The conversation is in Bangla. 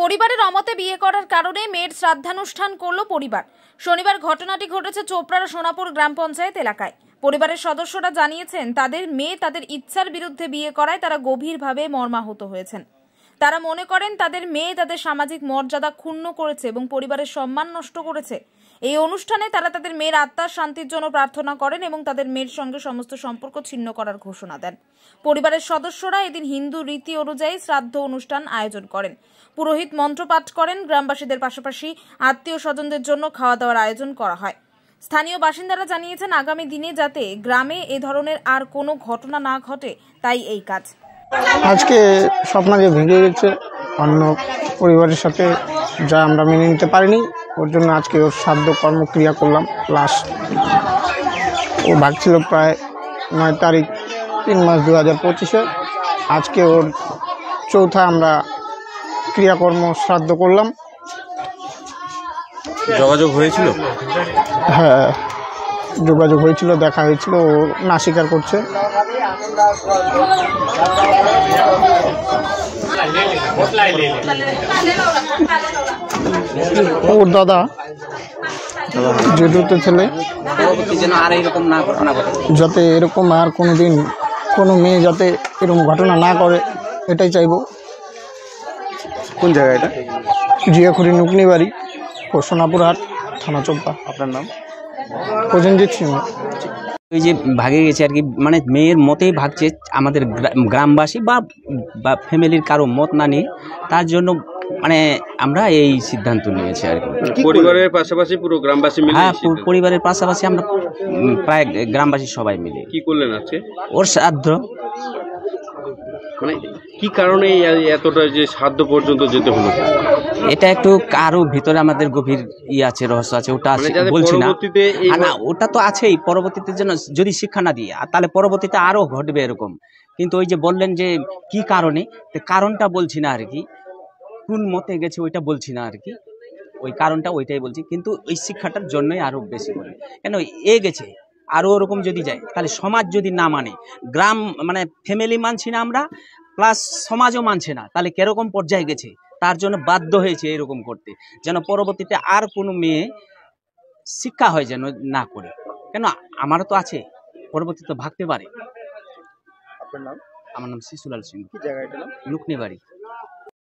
পরিবারের অমতে বিয়ে করার কারণে মেয়ের শ্রাদ্ধানুষ্ঠান করল পরিবার। শনিবার ঘটনাটি ঘটেছে চোপড়ার সোনাপুর গ্রাম পঞ্চায়েত এলাকায়। পরিবারের সদস্যরা জানিয়েছেন তাদের মেয়ে তাদের ইচ্ছার বিরুদ্ধে বিয়ে করায় তারা গভীরভাবে মর্মাহত হয়েছেন। তারা মনে করেন তাদের মেয়ে তাদের সামাজিক মর্যাদা ক্ষুণ্ণ করেছে এবং পরিবারের সম্মান নষ্ট করেছে। এই অনুষ্ঠানে তারা তাদের মেয়ের আত্মার শান্তির জন্য প্রার্থনা করেন এবং তাদের মেয়ের সঙ্গে সমস্ত সম্পর্ক ছিন্ন করার ঘোষণা দেন। পরিবারের সদস্যরা এদিন হিন্দু রীতি অনুযায়ী শ্রাদ্ধ অনুষ্ঠান আয়োজন করেন। পুরোহিত মন্ত্রপাঠ করেন। গ্রামবাসীদের পাশাপাশি আত্মীয় স্বজনদের জন্য খাওয়া দাওয়ার আয়োজন করা হয়। স্থানীয় বাসিন্দারা জানিয়েছেন আগামী দিনে যাতে গ্রামে এ ধরনের আর কোনো ঘটনা না ঘটে তাই এই কাজ। আজকে স্বপ্নাকে ভেঙে গেছে অন্য পরিবারের সাথে, যা আমরা মেনে নিতে পারিনি। ওর জন্য আজকে ওর শ্রাদ্ধ কর্মক্রিয়া করলাম। লাস্ট ও ভাগছিল প্রায় 9 তারিখ 3 মাস 2025-এ। আজকে ওর চৌথা আমরা ক্রিয়াকর্ম শ্রাদ্ধ করলাম। যোগাযোগ হয়েছিল? হ্যাঁ, যোগাযোগ হয়েছিল, দেখা হয়েছিল। ও না স্বীকার করছে। ওর দাদা যেহেতু ছেলে, যাতে এরকম আর কোনোদিন কোনো মেয়ে যাতে এরকম ঘটনা না করে এটাই চাইবো। কোন জায়গা এটা? জিয়াখুরি নুকনি বাড়ি, সোনাপুর হাট, থানা চোপড়া। আপনার নাম? প্রসেনজিৎ সিং। ওই যে ভাগে গেছে আর কি, মানে মেয়ের মতেই ভাগছে। আমাদের গ্রামবাসী বা ফ্যামিলির কারো মত না নিয়ে তার জন্য মানে আমরা এই সিদ্ধান্ত নিয়েছি আর কি। পরিবারের পাশাপাশি পুরো গ্রামবাসী মিলে? হ্যাঁ, পরিবারের পাশাপাশি আমরা প্রায় গ্রামবাসী সবাই মিলে। কি করলেন আজকে? ওর শ্রাদ্ধ। মানে কি কারণে এতটা যে শ্রাদ্ধ পর্যন্ত যেতে হলো? এটা একটু কারো ভিতরে আমাদের গভীর আছে, রহস্য আছে, ওটা বলছি না। না, ওটা তো আছেই। পরবর্তীতে যেন যদি শিক্ষা না দিই তাহলে পরবর্তীতে আরো ঘটবে এরকম। কিন্তু ওই যে বললেন যে কি কারণে, কারণটা বলছি না আর কি, কোন মতে গেছে ওইটা বলছি না আর কি। ওই কারণটা ওইটাই বলছি, কিন্তু ওই শিক্ষাটার জন্যই আরো বেশি করে। কেন এ গেছে আরো ওরকম যদি যায় তাহলে সমাজ যদি না মানে, গ্রাম মানে ফ্যামিলি মানছি না আমরা, প্লাস সমাজও মানছে না, তাহলে কিরকম পর্যায়ে গেছে। তার জন্য বাধ্য হয়েছে এরকম করতে, যেন পরবর্তীতে আর কোনো মেয়ে শিক্ষা হয় যেন না করে। কেন আমারও তো আছে, পরবর্তীতে ভাগতে পারে। আপনার নাম? আমার নাম শিশুলাল সিং। কি জায়গা এটা? লুকনি বাড়ি।